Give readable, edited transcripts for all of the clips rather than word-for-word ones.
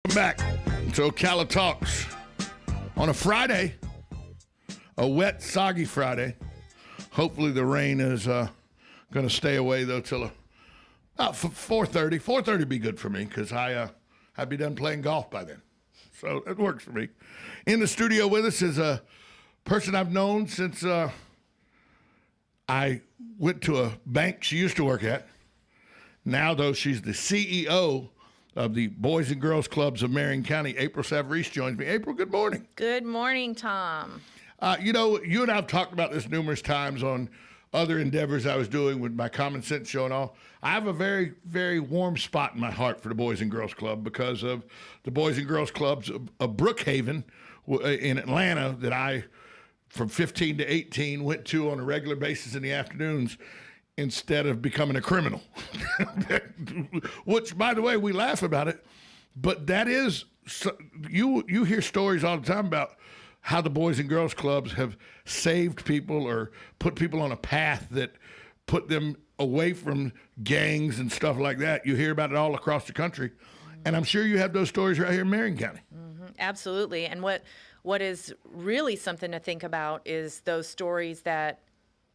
Welcome back to Ocala Talks on a Friday, a wet, soggy Friday. Hopefully the rain is going to stay away, though, till about 4:30. 4:30 would be good for me because I'd be done playing golf by then. So it works for me. In the studio with us is a person I've known since I went to a bank she used to work at. Now, though, she's the CEO of the Boys and Girls Clubs of Marion County. April Savarese joins me. April, good morning. Good morning, Tom. You and I have talked about this numerous times on other endeavors I was doing with my Common Sense show and all. I have a very, very warm spot in my heart for the Boys and Girls Club because of the Boys and Girls Clubs of Brookhaven in Atlanta that I, from 15 to 18, went to on a regular basis in the afternoons instead of becoming a criminal. Which, by the way, we laugh about it, but that is, you hear stories all the time about how the Boys and Girls Clubs have saved people or put people on a path that put them away from gangs and stuff like that. You hear about it all across the country, and I'm sure you have those stories right here in Marion County. Mm-hmm. Absolutely, and what is really something to think about is those stories that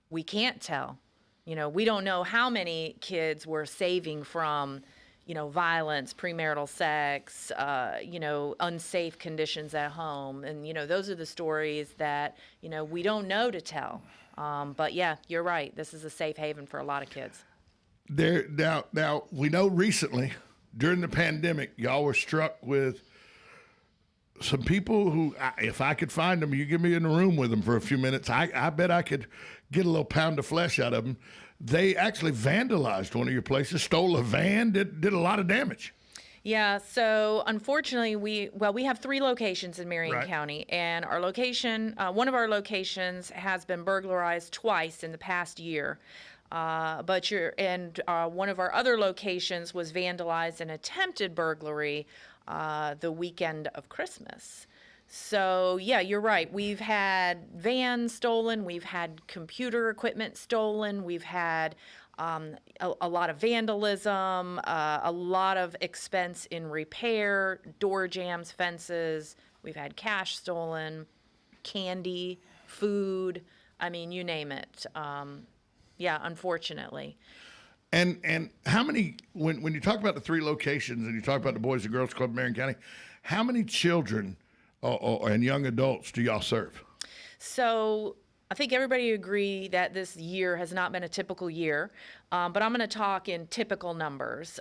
we can't tell. You know, we don't know how many kids we're saving from, violence, premarital sex, unsafe conditions at home. And, those are the stories that, we don't know to tell. But yeah, you're right. This is a safe haven for a lot of kids. Now, we know recently, during the pandemic, y'all were struck with some people who, if I could find them, you give me in the room with them for a few minutes, I bet I could get a little pound of flesh out of them. They actually vandalized one of your places, stole a van, did a lot of damage. Yeah, so unfortunately, we have 3 locations in Marion County, and our location, one of our locations has been burglarized twice in the past year. One of our other locations was vandalized and attempted burglary the weekend of Christmas. So, yeah, you're right. We've had vans stolen. We've had computer equipment stolen. We've had a lot of vandalism, a lot of expense in repair, door jams, fences. We've had cash stolen, candy, food. I mean, you name it. Yeah, unfortunately. And how many, when you talk about the 3 locations and you talk about the Boys and Girls Club of Marion County, how many children and young adults do y'all serve? So I think everybody agree that this year has not been a typical year, but I'm going to talk in typical numbers.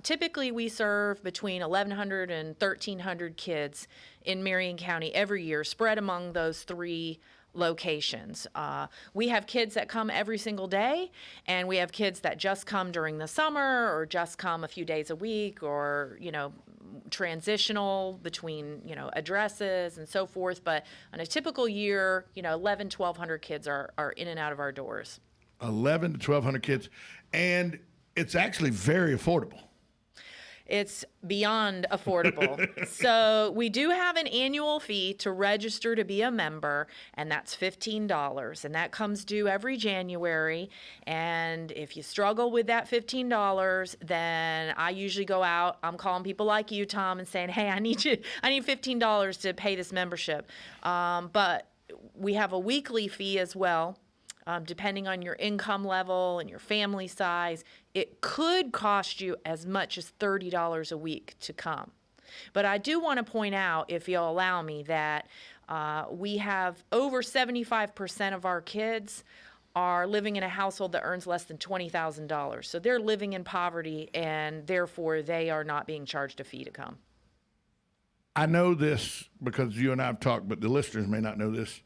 Typically, we serve between 1,100 and 1,300 kids in Marion County every year, spread among those 3 locations. We have kids that come every single day, and we have kids that just come during the summer or just come a few days a week or, transitional between, addresses and so forth. But on a typical year, 1,100 kids are in and out of our doors. 1,100 to 1,200 kids. And it's actually very affordable. It's beyond affordable. So we do have an annual fee to register to be a member, and that's $15. And that comes due every January. And if you struggle with that $15, then I usually go out. I'm calling people like you, Tom, and saying, hey, I need $15 to pay this membership. But we have a weekly fee as well. Depending on your income level and your family size, it could cost you as much as $30 a week to come. But I do want to point out, if you'll allow me, that we have over 75% of our kids are living in a household that earns less than $20,000. So they're living in poverty, and therefore they are not being charged a fee to come. I know this because you and I have talked, but the listeners may not know this.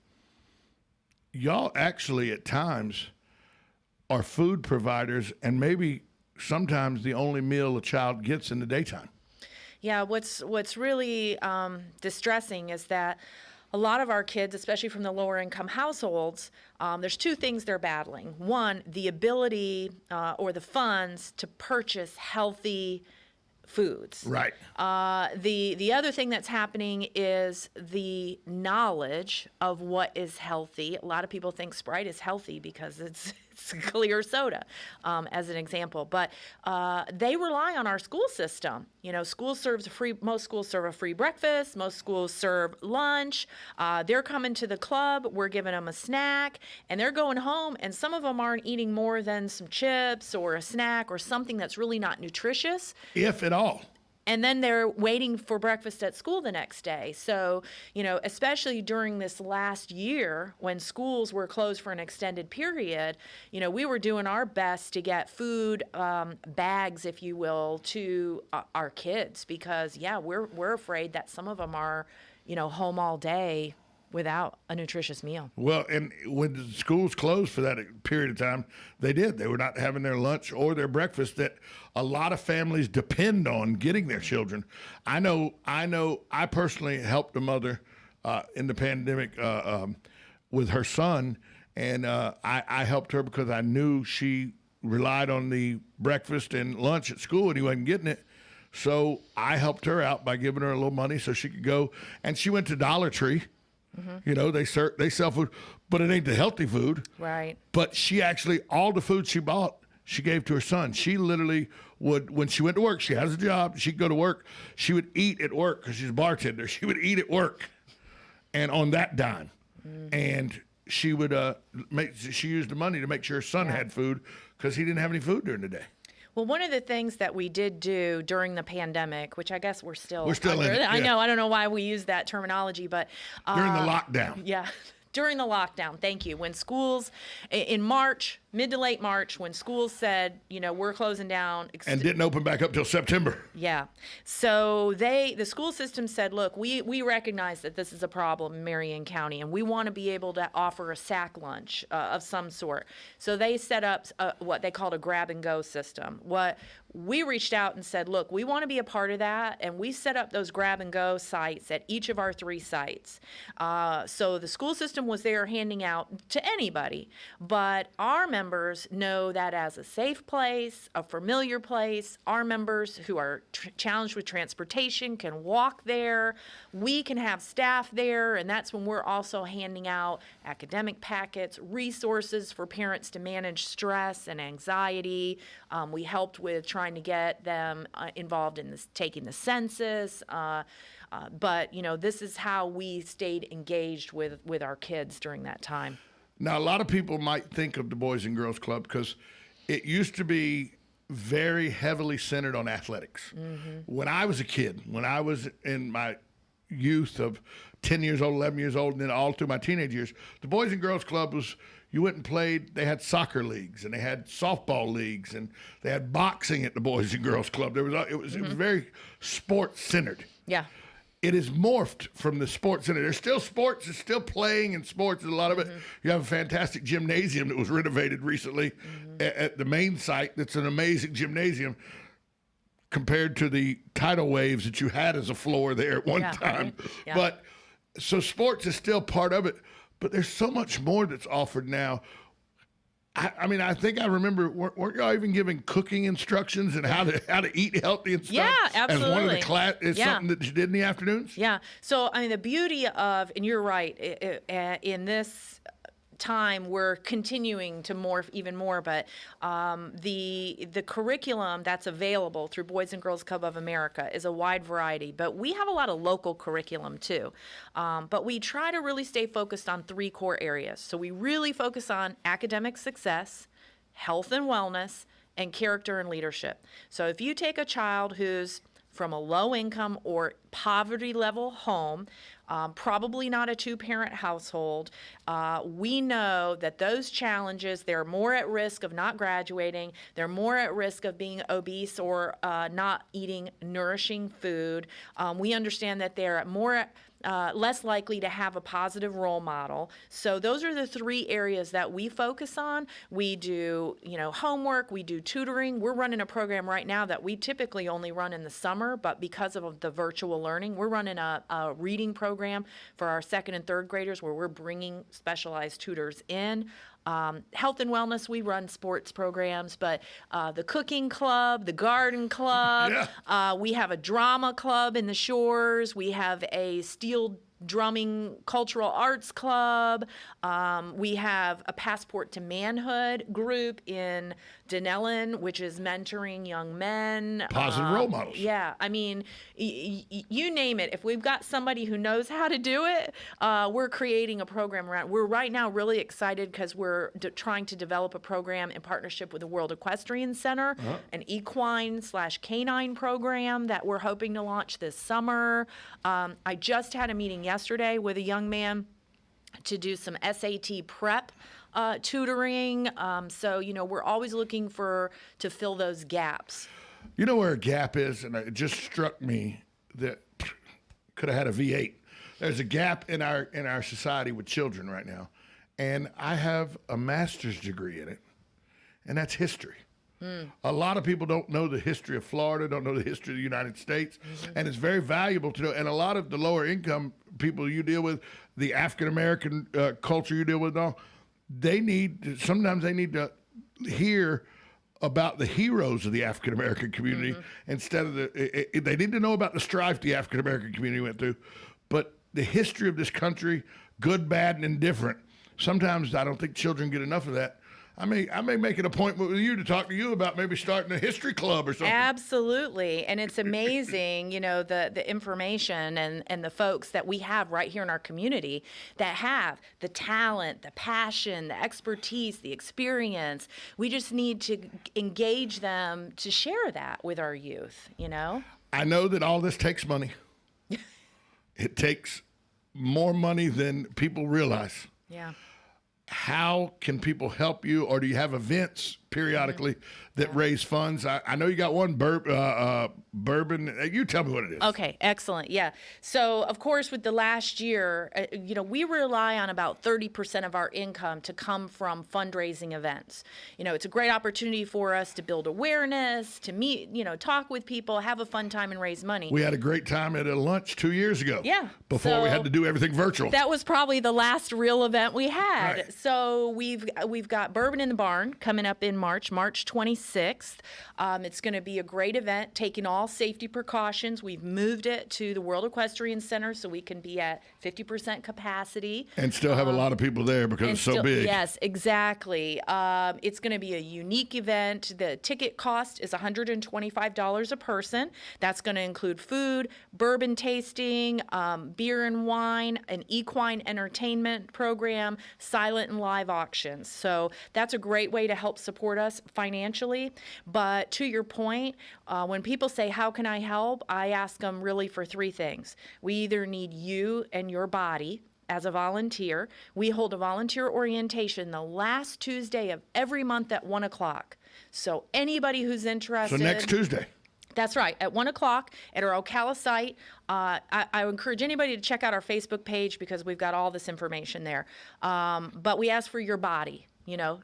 Y'all actually at times are food providers and maybe sometimes the only meal a child gets in the daytime. Yeah, what's really distressing is that a lot of our kids, especially from the lower income households, there's 2 things they're battling. One, the ability or the funds to purchase healthy foods. Right. The other thing that's happening is the knowledge of what is healthy. A lot of people think Sprite is healthy because it's it's clear soda, as an example. But they rely on our school system. You know, most schools serve a free breakfast. Most schools serve lunch. They're coming to the club. We're giving them a snack, and they're going home. And some of them aren't eating more than some chips or a snack or something that's really not nutritious, if at all. and then they're waiting for breakfast at school the next day. So, you know, especially during this last year when schools were closed for an extended period, you know, we were doing our best to get food bags, if you will, to our kids because, yeah, we're afraid that some of them are, you know, home all day without a nutritious meal. Well, and when the schools closed for that period of time, they did. They were not having their lunch or their breakfast that a lot of families depend on getting their children. I know, I personally helped a mother in the pandemic with her son, and I helped her because I knew she relied on the breakfast and lunch at school and he wasn't getting it. So I helped her out by giving her a little money so she could go, and she went to Dollar Tree. You know, they sell food, but it ain't the healthy food. Right. But she actually, all the food she bought, she gave to her son. She literally would, when she went to work, she has a job, she'd go to work, she would eat at work because she's a bartender. She would eat at work and on that dime. And she would she used the money to make sure her son had food because he didn't have any food during the day. Well, one of the things that we did do during the pandemic, which I guess we're still in it. I Yeah. know, I don't know why we use that terminology, but During the lockdown. yeah, during the lockdown. Thank you. When schools in March, mid to late March, when schools said, you know, we're closing down. And didn't open back up till September. Yeah. So the school system said, look, we recognize that this is a problem in Marion County, and we want to be able to offer a sack lunch of some sort. So they set up what they called a grab and go system. What we reached out and said, look, we want to be a part of that, and we set up those grab and go sites at each of our 3 sites. So the school system was there handing out to anybody, but our members know that as a safe place, a familiar place. Our members who are challenged with transportation can walk there. We can have staff there, and that's when we're also handing out academic packets, resources for parents to manage stress and anxiety. We helped with trying to get them involved in taking the census. But, you know, this is how we stayed engaged with our kids during that time. Now, a lot of people might think of the Boys and Girls Club because it used to be very heavily centered on athletics. When I was a kid, when I was in my youth of 10 years old, 11 years old, and then all through my teenage years, the Boys and Girls Club was, you went and played, they had soccer leagues, and they had softball leagues, and they had boxing at the Boys and Girls Club. It was very sports-centered. Yeah. It is morphed from the sports center. There's still sports. It's still playing in sports. And a lot of it. You have a fantastic gymnasium that was renovated recently at the main site. That's an amazing gymnasium compared to the tidal waves that you had as a floor there at one time. Right. Yeah. But so sports is still part of it. But there's so much more that's offered now. I mean, I think I remember, weren't y'all even giving cooking instructions and how to eat healthy and stuff? Yeah, absolutely. As one of the class, is something that you did in the afternoons? Yeah. So, I mean, the beauty of, and you're right, in this time we're continuing to morph even more, but the curriculum that's available through Boys and Girls Club of America is a wide variety, but we have a lot of local curriculum too. But we try to really stay focused on 3 core areas. So we really focus on academic success, health and wellness, and character and leadership. So if you take a child who's from a low income or poverty level home, probably not a 2-parent household, we know that those challenges, they're more at risk of not graduating, they're more at risk of being obese or not eating nourishing food. We understand that they're less likely to have a positive role model. So those are the 3 areas that we focus on. We do, homework, we do tutoring. We're running a program right now that we typically only run in the summer, but because of the virtual learning, we're running a reading program for our 2nd and 3rd graders where we're bringing specialized tutors in. Health and wellness, we run sports programs, but the cooking club, the garden club, we have a drama club in the Shores, we have a steel drumming cultural arts club. We have a Passport to Manhood group in Denellen, which is mentoring young men. Positive role models. Yeah, I mean, you name it. If we've got somebody who knows how to do it, we're creating a program around. We're right now really excited because we're trying to develop a program in partnership with the World Equestrian Center, an equine/canine program that we're hoping to launch this summer. I just had a meeting yesterday with a young man to do some SAT prep tutoring. So, we're always looking to fill those gaps. You know where a gap is, and it just struck me that could have had a V8. There's a gap in our society with children right now, and I have a master's degree in it, and that's history. A lot of people don't know the history of Florida, don't know the history of the United States, and it's very valuable to know. And a lot of the lower income people you deal with, the African American culture you deal with, all sometimes they need to hear about the heroes of the African American community instead of they need to know about the strife the African American community went through, but the history of this country, good, bad, and indifferent. Sometimes I don't think children get enough of that. I may make an appointment with you to talk to you about maybe starting a history club or something. Absolutely. And it's amazing, the information and the folks that we have right here in our community that have the talent, the passion, the expertise, the experience. We just need to engage them to share that with our youth, I know that all this takes money. It takes more money than people realize. Yeah. How can people help you, or do you have events periodically that raise funds? I know you got one bourbon. You tell me what it is. Okay, excellent. Yeah. So, of course, with the last year, we rely on about 30% of our income to come from fundraising events. It's a great opportunity for us to build awareness, to meet, talk with people, have a fun time, and raise money. We had a great time at a lunch 2 years ago. Yeah. Before we had to do everything virtual. That was probably the last real event we had. Right. So we've got Bourbon in the Barn coming up in March 26th. It's going to be a great event, taking all safety precautions. We've moved it to the World Equestrian Center so we can be at 50% capacity. And still have a lot of people there because it's so big. Yes, exactly. It's going to be a unique event. The ticket cost is $125 a person. That's going to include food, bourbon tasting, beer and wine, an equine entertainment program, silent and live auctions. So that's a great way to help support us financially. But to your point, when people say, how can I help? I ask them really for three things. We either need you and your body as a volunteer. We hold a volunteer orientation the last Tuesday of every month at 1 o'clock. So anybody who's interested. So next Tuesday. That's right, at 1 o'clock at our Ocala site. I encourage anybody to check out our Facebook page because we've got all this information there. But we ask for your body.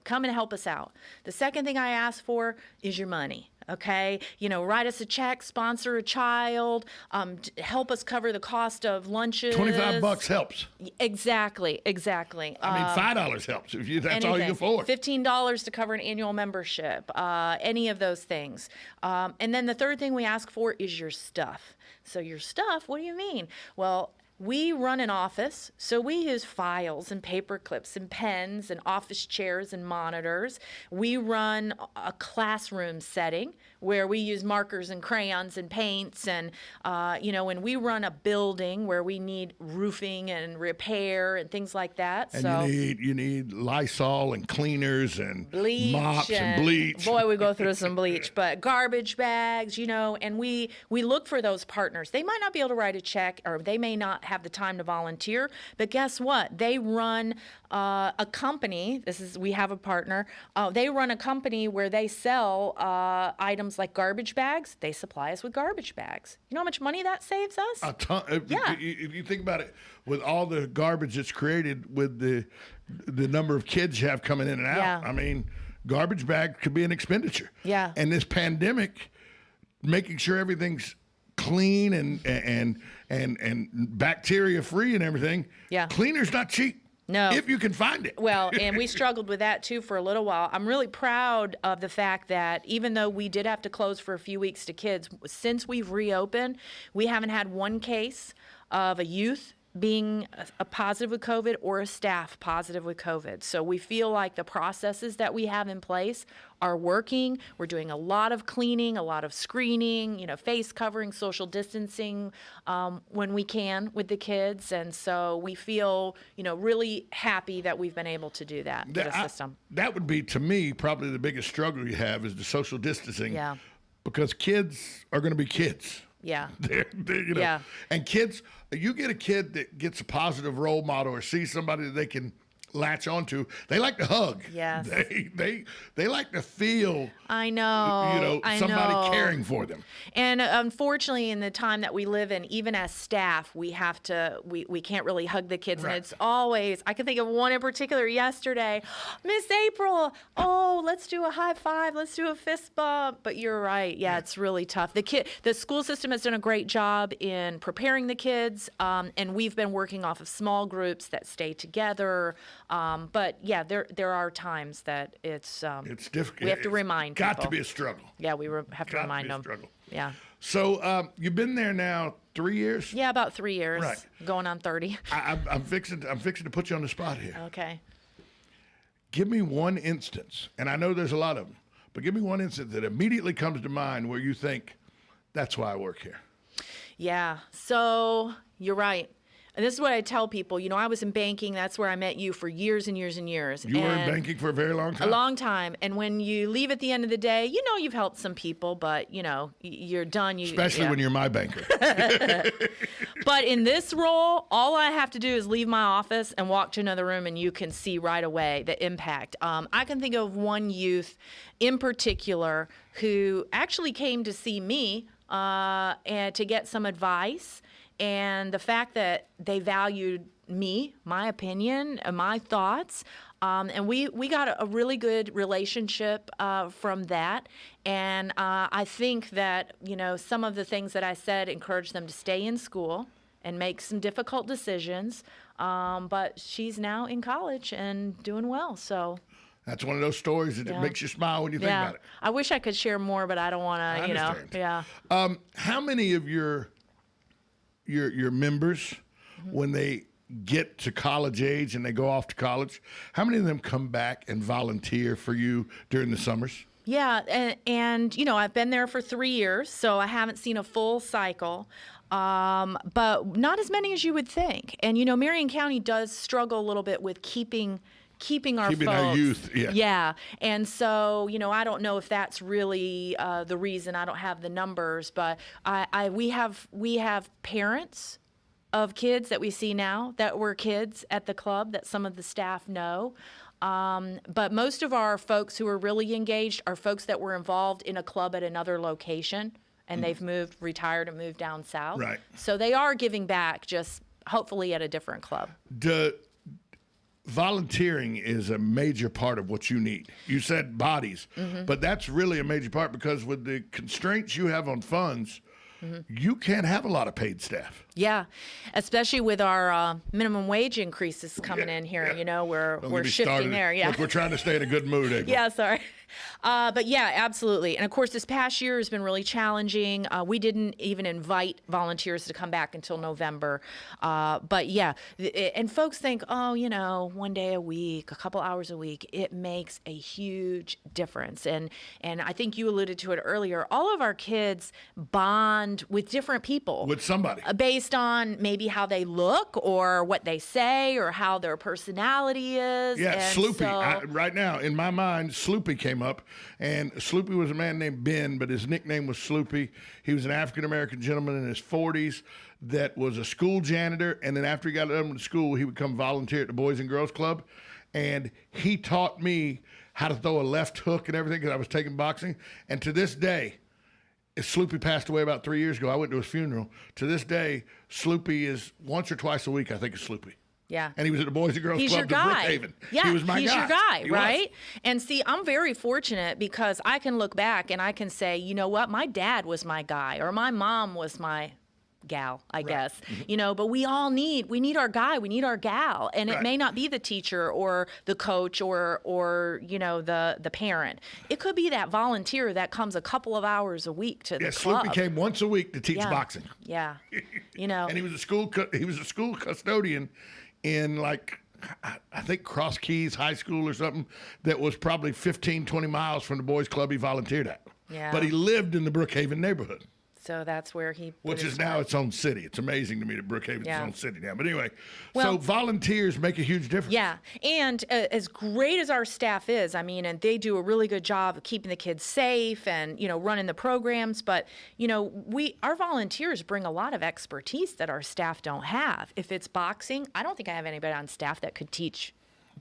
Come and help us out. The second thing I ask for is your money. Okay, write us a check, sponsor a child, help us cover the cost of lunches. $25 helps. Exactly. I mean, $5 helps if that's anything. all you can afford. $15 to cover an annual membership. Any of those things. And then the third thing we ask for is your stuff. So your stuff, what do you mean? Well, we run an office, so we use files and paper clips and pens and office chairs and monitors. We run a classroom setting where we use markers and crayons and paints, and when we run a building where we need roofing and repair and things like that. And so you need Lysol and cleaners and bleach mops and bleach. Boy, we go through some bleach, but garbage bags, and we look for those partners. They might not be able to write a check, or they may not have the time to volunteer, but guess what? They run a company. We have a partner. They run a company where they sell items like garbage bags. They supply us with garbage bags. You know how much money that saves us? A ton. Yeah. If you think about it, with all the garbage that's created, with the number of kids you have coming in and out, Yeah. I mean, garbage bag could be an expenditure. Yeah. And this pandemic, making sure everything's clean and bacteria free and everything. Yeah. Cleaner's not cheap. No. If you can find it. Well, and we struggled with that too for a little while. I'm really proud of the fact that even though we did have to close for a few weeks to kids, since we've reopened, we haven't had one case of a youth being a positive with COVID or a staff positive with COVID. So we feel like the processes that we have in place are working. We're doing a lot of cleaning, a lot of screening, face covering, social distancing when we can with the kids. And so we feel, really happy that we've been able to do that with the system. That would be, to me, probably the biggest struggle you have is the social distancing. Yeah. Because kids are going to be kids. Yeah. Yeah. And kids, you get a kid that gets a positive role model or sees somebody that they can latch onto, they like to hug. Yes. They like to feel I know somebody caring for them. And unfortunately, in the time that we live in, even as staff, we can't really hug the kids. Right. And it's always, I can think of one in particular yesterday, Miss April, oh, let's do a high five, let's do a fist bump. But you're right. Yeah, it's really tough. The school system has done a great job in preparing the kids. And we've been working off of small groups that stay together. But yeah, there are times that it's difficult. We have to remind people. Got people. to be a struggle. Yeah, we have to remind them. Struggle. Yeah. So you've been there now 3 years? Yeah, about 3 years. Right. Going on 30. I'm fixing to put you on the spot here. Okay. Give me one instance, and I know there's a lot of them, but give me one instance that immediately comes to mind where you think, that's why I work here. Yeah. So you're right. And this is what I tell people. I was in banking. That's where I met you for years and years and years. You were in banking for a very long time? A long time. And when you leave at the end of the day, you've helped some people, but, you're done. Especially when you're my banker. But in this role, all I have to do is leave my office and walk to another room, and you can see right away the impact. I can think of one youth in particular who actually came to see me and to get some advice. And the fact that they valued me, my opinion, my thoughts, and we got a really good relationship from that. And I think that, some of the things that I said encouraged them to stay in school and make some difficult decisions. But she's now in college and doing well, so. That's one of those stories that makes you smile when you think about it. I wish I could share more, but I don't want to, Yeah. How many of your members, when they get to college age and they go off to college, how many of them come back and volunteer for you during the summers? Yeah, and I've been there for 3 years, so I haven't seen a full cycle, but not as many as you would think. And Marion County does struggle a little bit with keeping our youth, yeah. Yeah, and so I don't know if that's really the reason. I don't have the numbers, but we have parents of kids that we see now that were kids at the club that some of the staff know. But most of our folks who are really engaged are folks that were involved in a club at another location, and they've retired and moved down south. Right. So they are giving back, just hopefully at a different club. Volunteering is a major part of what you need. You said bodies, but that's really a major part because with the constraints you have on funds, you can't have a lot of paid staff. Yeah, especially with our minimum wage increases coming in here. We're shifting there. Yeah, look, we're trying to stay in a good mood, April. Yeah, sorry. But yeah, absolutely. And of course, this past year has been really challenging. We didn't even invite volunteers to come back until November. But yeah, and folks think, one day a week, a couple hours a week, it makes a huge difference. And I think you alluded to it earlier. All of our kids bond with different people. With somebody. Based on maybe how they look or what they say or how their personality is. Yeah, and Sloopy. Right now, in my mind, Sloopy came up. And Sloopy was a man named Ben, but his nickname was Sloopy. He was an African-American gentleman in his 40s that was a school janitor. And then after he got done with school, he would come volunteer at the Boys and Girls Club. And he taught me how to throw a left hook and everything because I was taking boxing. And to this day, Sloopy passed away about 3 years ago. I went to his funeral. To this day, Sloopy is once or twice a week, I think, is Sloopy. Yeah. And he was at the Boys and Girls He's Club your in guy. Brookhaven. Yeah, he was my he's guy. your guy, He right? was. And see, I'm very fortunate because I can look back and I can say, you know what, my dad was my guy or my mom was my gal, I guess, but we need our guy, we need our gal. And it may not be the teacher or the coach or the parent. It could be that volunteer that comes a couple of hours a week to the club. Sloopy came once a week to teach boxing. Yeah. And he was a school custodian in I think Cross Keys High School or something that was probably 15, 20 miles from the boys club he volunteered at. Yeah. But he lived in the Brookhaven neighborhood. So that's where he Which is now its own city. It's amazing to me that Brookhaven's its own city now. But anyway, well, so volunteers make a huge difference. Yeah. And as great as our staff is, and they do a really good job of keeping the kids safe and, running the programs. But, our volunteers bring a lot of expertise that our staff don't have. If it's boxing, I don't think I have anybody on staff that could teach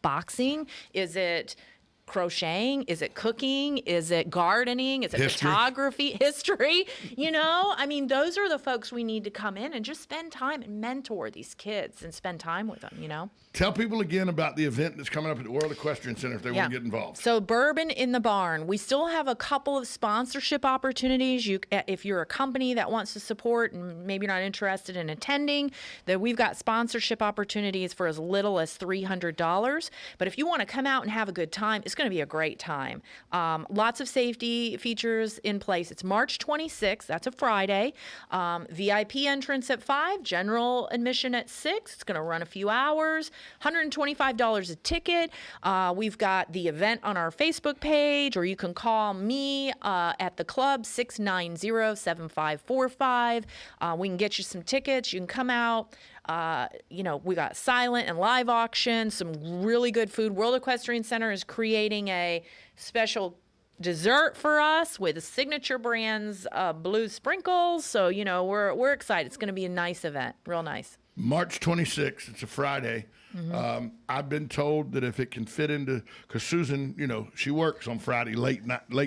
boxing. Is it crocheting? Is it cooking? Is it gardening? Is it photography? History? Those are the folks we need to come in and just spend time and mentor these kids and spend time with them, Tell people again about the event that's coming up at the World Equestrian Center if they want to get involved. So Bourbon in the Barn. We still have a couple of sponsorship opportunities. If you're a company that wants to support and maybe not interested in attending, then we've got sponsorship opportunities for as little as $300. But if you want to come out and have a good time, it's going to be a great time. Lots of safety features in place. It's March 26th. That's a Friday. VIP entrance at 5, general admission at 6. It's going to run a few hours. $125 a ticket. We've got the event on our Facebook page, or you can call me at the club, 690-7545. We can get you some tickets. You can come out. We got silent and live auction, some really good food. World Equestrian Center is creating a special dessert for us with Signature Brands blue sprinkles. So, we're excited. It's going to be a nice event. Real nice. March 26th. It's a Friday. I've been told that if it can fit into, because Susan, she works on Friday, late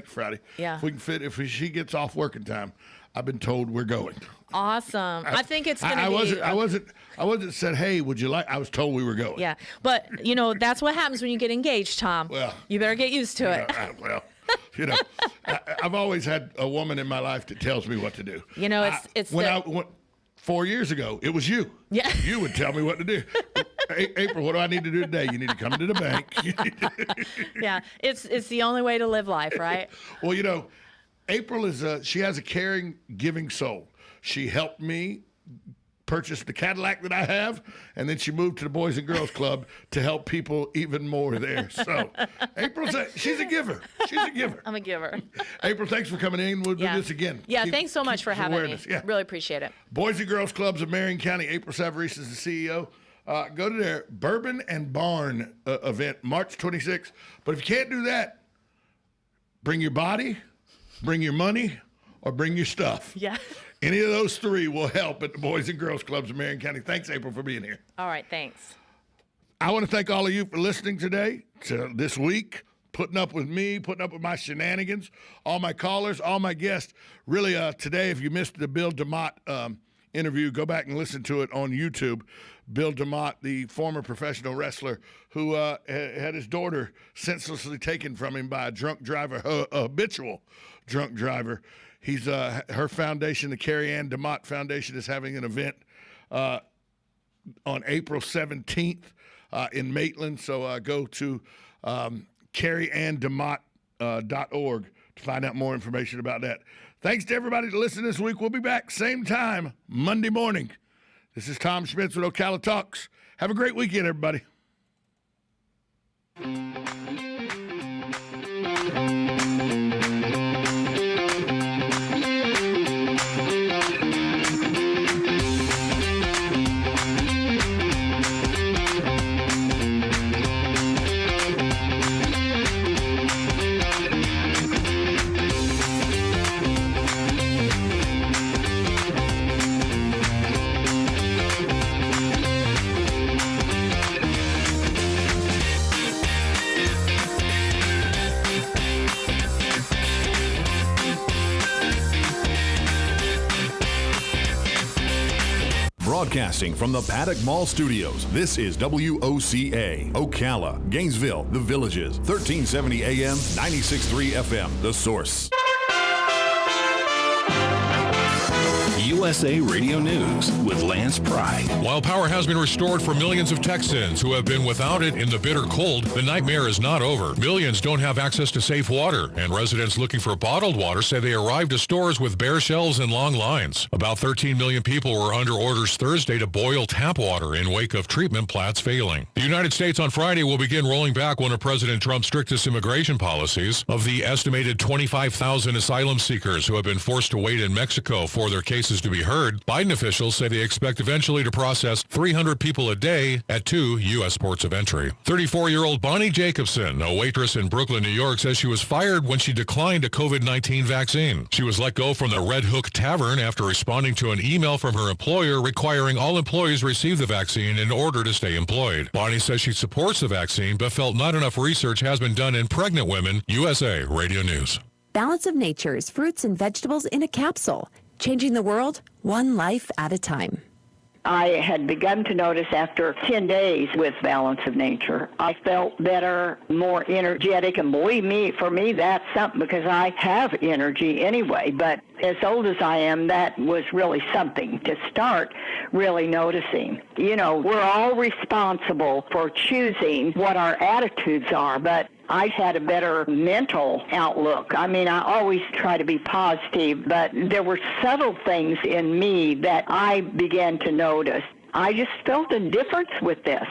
Friday. Yeah. If she gets off working time, I've been told we're going. Awesome. I think it's going to be. I wasn't said, hey, would you like? I was told we were going. Yeah, but that's what happens when you get engaged, Tom. Well, you better get used to it. I've always had a woman in my life that tells me what to do. It's when I went 4 years ago, it was you. Yeah. You would tell me what to do. April, what do I need to do today? You need to come to the bank. Yeah, it's the only way to live life, right? Well, April she has a caring, giving soul. She helped me purchase the Cadillac that I have, and then she moved to the Boys and Girls Club to help people even more there. So she's a giver. She's a giver. I'm a giver. April, thanks for coming in. We'll do this again. Yeah, thanks so much for having me. Yeah. Really appreciate it. Boys and Girls Clubs of Marion County. April Savarese is the CEO. Go to their Bourbon and Barn event, March 26th. But if you can't do that, bring your body, bring your money, or bring your stuff. Yeah. Any of those three will help at the Boys and Girls Clubs of Marion County. Thanks, April, for being here. All right, thanks. I want to thank all of you for listening today, to this week, putting up with me, putting up with my shenanigans, all my callers, all my guests. Really, today, if you missed the Bill DeMott interview, go back and listen to it on YouTube. Bill DeMott, the former professional wrestler who had his daughter senselessly taken from him by a drunk driver, a habitual drunk driver. He's her foundation, the Carrie Ann DeMott Foundation, is having an event on April 17th in Maitland. So go to carrieanndemott.org to find out more information about that. Thanks to everybody that listened this week. We'll be back same time Monday morning. This is Tom Schmitz with Ocala Talks. Have a great weekend, everybody. Broadcasting from the Paddock Mall Studios, this is WOCA, Ocala, Gainesville, The Villages, 1370 AM, 96.3 FM, The Source. You USA Radio News with Lance Pry. While power has been restored for millions of Texans who have been without it in the bitter cold, the nightmare is not over. Millions don't have access to safe water, and residents looking for bottled water say they arrived to stores with bare shelves and long lines. About 13 million people were under orders Thursday to boil tap water in wake of treatment plants failing. The United States on Friday will begin rolling back one of President Trump's strictest immigration policies. Of the estimated 25,000 asylum seekers who have been forced to wait in Mexico for their cases to be heard, Biden officials say they expect eventually to process 300 people a day at 2 U.S. ports of entry. 34-year-old Bonnie Jacobson, a waitress in Brooklyn, New York, says she was fired when she declined a COVID-19 vaccine. She was let go from the Red Hook Tavern after responding to an email from her employer requiring all employees receive the vaccine in order to stay employed. Bonnie says she supports the vaccine but felt not enough research has been done in pregnant women. USA Radio News. Balance of Nature's fruits and vegetables in a capsule, changing the world one life at a time. I had begun to notice after 10 days with Balance of Nature, I felt better, more energetic, and believe me, for me, that's something because I have energy anyway. But as old as I am, that was really something to start really noticing. You know, we're all responsible for choosing what our attitudes are, but I had a better mental outlook. I mean, I always try to be positive, but there were subtle things in me that I began to notice. I just felt a difference with this.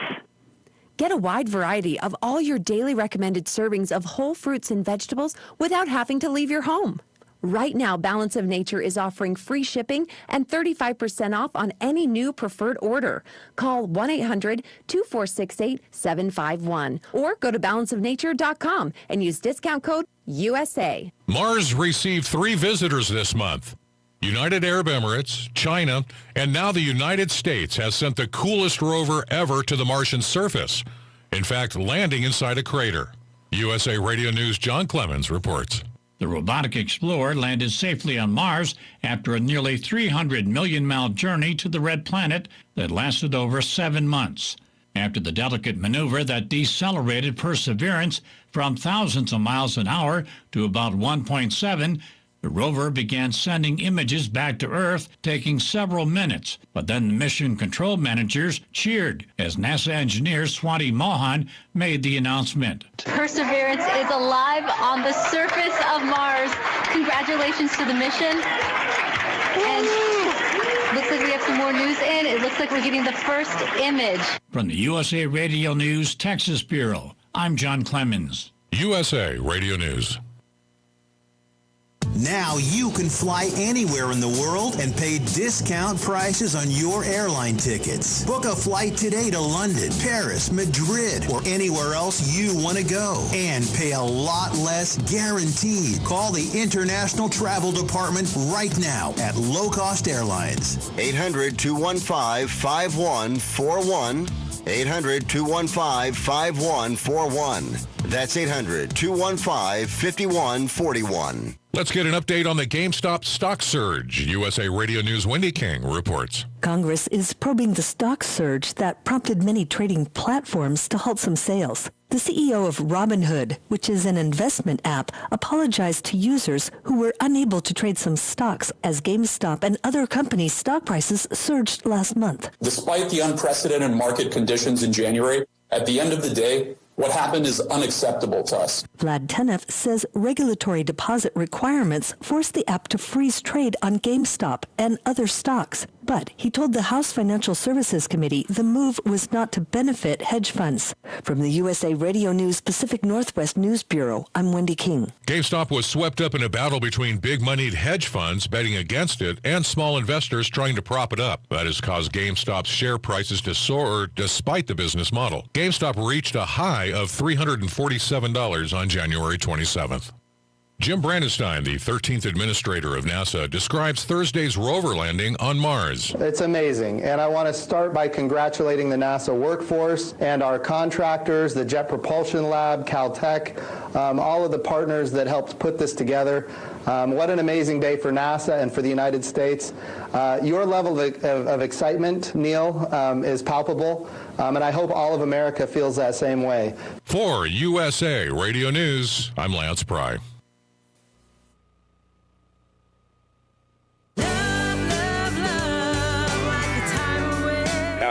Get a wide variety of all your daily recommended servings of whole fruits and vegetables without having to leave your home. Right now, Balance of Nature is offering free shipping and 35% off on any new preferred order. Call 1-800-2468-751 or go to balanceofnature.com and use discount code USA. Mars received 3 visitors this month. United Arab Emirates, China, and now the United States has sent the coolest rover ever to the Martian surface. In fact, landing inside a crater. USA Radio News' John Clemens reports. The robotic explorer landed safely on Mars after a nearly 300 million-mile journey to the red planet that lasted over 7 months. After the delicate maneuver that decelerated Perseverance from thousands of miles an hour to about 1.7, the rover began sending images back to Earth, taking several minutes. But then the mission control managers cheered as NASA engineer Swati Mohan made the announcement. Perseverance is alive on the surface of Mars. Congratulations to the mission. And looks like we have some more news in. It looks like we're getting the first image. From the USA Radio News Texas Bureau, I'm John Clemens. USA Radio News. Now you can fly anywhere in the world and pay discount prices on your airline tickets. Book a flight today to London, Paris, Madrid, or anywhere else you want to go and pay a lot less guaranteed. Call the International Travel Department right now at Low Cost Airlines. 800-215-5141. 800-215-5141. That's 800-215-5141. Let's get an update on the GameStop stock surge. USA Radio News' Wendy King reports. Congress is probing the stock surge that prompted many trading platforms to halt some sales. The CEO of Robinhood, which is an investment app, apologized to users who were unable to trade some stocks as GameStop and other companies' stock prices surged last month. Despite the unprecedented market conditions in January, at the end of the day, what happened is unacceptable to us. Vlad Tenev says regulatory deposit requirements forced the app to freeze trade on GameStop and other stocks. But he told the House Financial Services Committee the move was not to benefit hedge funds. From the USA Radio News Pacific Northwest News Bureau, I'm Wendy King. GameStop was swept up in a battle between big-moneyed hedge funds betting against it and small investors trying to prop it up. That has caused GameStop's share prices to soar despite the business model. GameStop reached a high of $347 on January 27th. Jim Brandenstein, the 13th administrator of NASA, describes Thursday's rover landing on Mars. It's amazing, and I want to start by congratulating the NASA workforce and our contractors, the Jet Propulsion Lab, Caltech, all of the partners that helped put this together. What an amazing day for NASA and for the United States. Your level of excitement, Neil, is palpable, and I hope all of America feels that same way. For USA Radio News, I'm Lance Pry.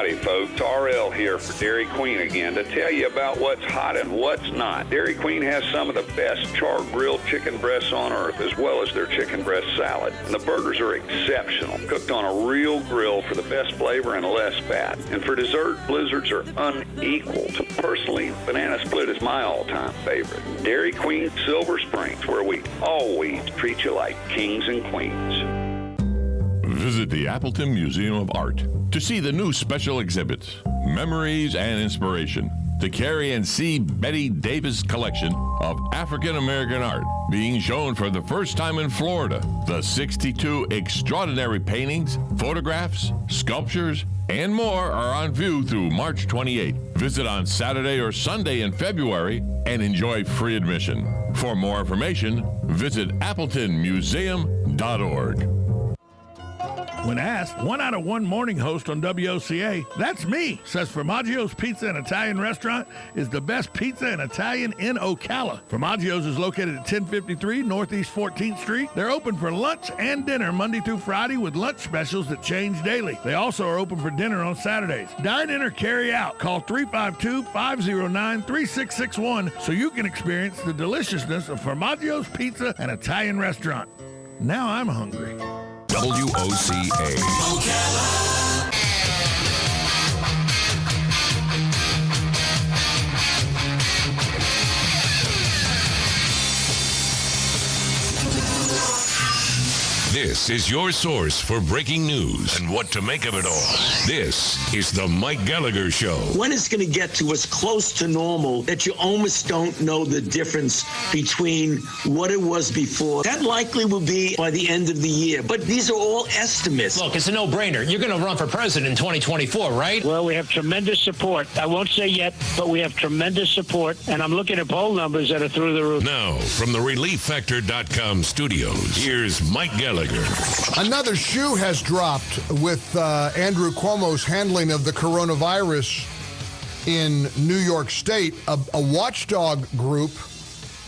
Howdy, folks. RL here for Dairy Queen again to tell you about what's hot and what's not. Dairy Queen has some of the best char-grilled chicken breasts on earth, as well as their chicken breast salad. And the burgers are exceptional, cooked on a real grill for the best flavor and less fat. And for dessert, blizzards are unequaled. Personally, banana split is my all-time favorite. Dairy Queen Silver Springs, where we always treat you like kings and queens. Visit the Appleton Museum of Art to see the new special exhibits, Memories and Inspiration, to carry and see Betty Davis' collection of African American art being shown for the first time in Florida. The 62 extraordinary paintings, photographs, sculptures, and more are on view through March 28. Visit on Saturday or Sunday in February and enjoy free admission. For more information, visit appletonmuseum.org. When asked, 1 out of 1 morning host on WOCA, that's me, says Formaggio's Pizza and Italian Restaurant is the best pizza and Italian in Ocala. Formaggio's is located at 1053 Northeast 14th Street. They're open for lunch and dinner Monday through Friday with lunch specials that change daily. They also are open for dinner on Saturdays. Dine in or carry out. Call 352-509-3661 so you can experience the deliciousness of Formaggio's Pizza and Italian Restaurant. Now I'm hungry. WOCA. This is your source for breaking news and what to make of it all. This is the Mike Gallagher Show. When it's going to get to as close to normal that you almost don't know the difference between what it was before. That likely will be by the end of the year. But these are all estimates. Look, it's a no-brainer. You're going to run for president in 2024, right? Well, we have tremendous support. I won't say yet, but we have tremendous support. And I'm looking at poll numbers that are through the roof. Now, from the ReliefFactor.com studios, here's Mike Gallagher. Another shoe has dropped with Andrew Cuomo's handling of the coronavirus in New York State. A watchdog group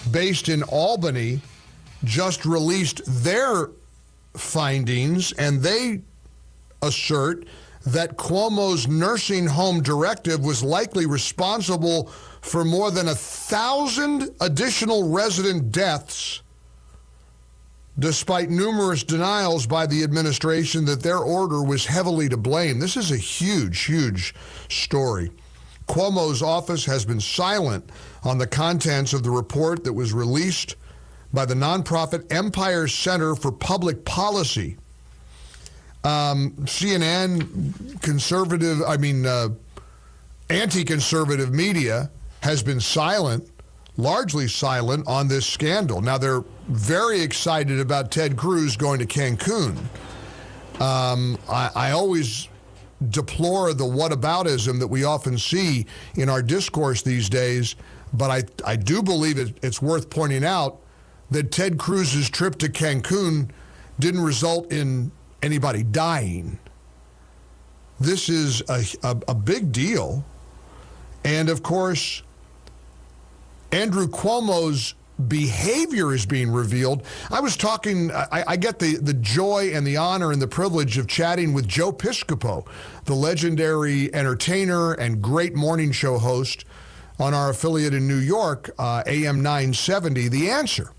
based in Albany just released their findings, and they assert that Cuomo's nursing home directive was likely responsible for more than 1,000 additional resident deaths, despite numerous denials by the administration that their order was heavily to blame. This is a huge, huge story. Cuomo's office has been silent on the contents of the report that was released by the nonprofit Empire Center for Public Policy. CNN, anti-conservative media has been silent, largely silent on this scandal. Now, they're very excited about Ted Cruz going to Cancun. I always deplore the whataboutism that we often see in our discourse these days, but I do believe it's worth pointing out that Ted Cruz's trip to Cancun didn't result in anybody dying. This is a big deal. And of course, Andrew Cuomo's behavior is being revealed. I was talking, I get the joy and the honor and the privilege of chatting with Joe Piscopo, the legendary entertainer and great morning show host on our affiliate in New York, AM 970, The Answer.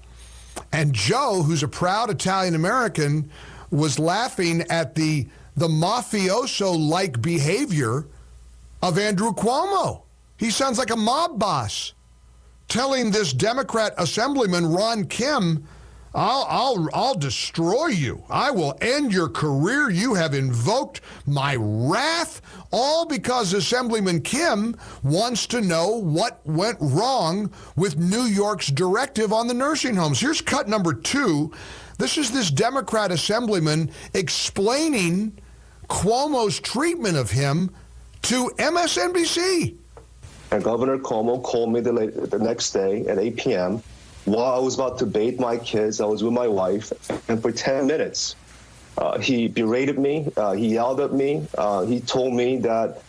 And Joe, who's a proud Italian-American, was laughing at the mafioso-like behavior of Andrew Cuomo. He sounds like a mob boss, telling this Democrat Assemblyman Ron Kim, I'll destroy you. I will end your career. You have invoked my wrath, all because Assemblyman Kim wants to know what went wrong with New York's directive on the nursing homes. Here's cut number 2. This is this Democrat Assemblyman explaining Cuomo's treatment of him to MSNBC. And Governor Cuomo called me the next day at 8 p.m. while I was about to bathe my kids. I was with my wife, and for 10 minutes, he berated me. He yelled at me. He told me that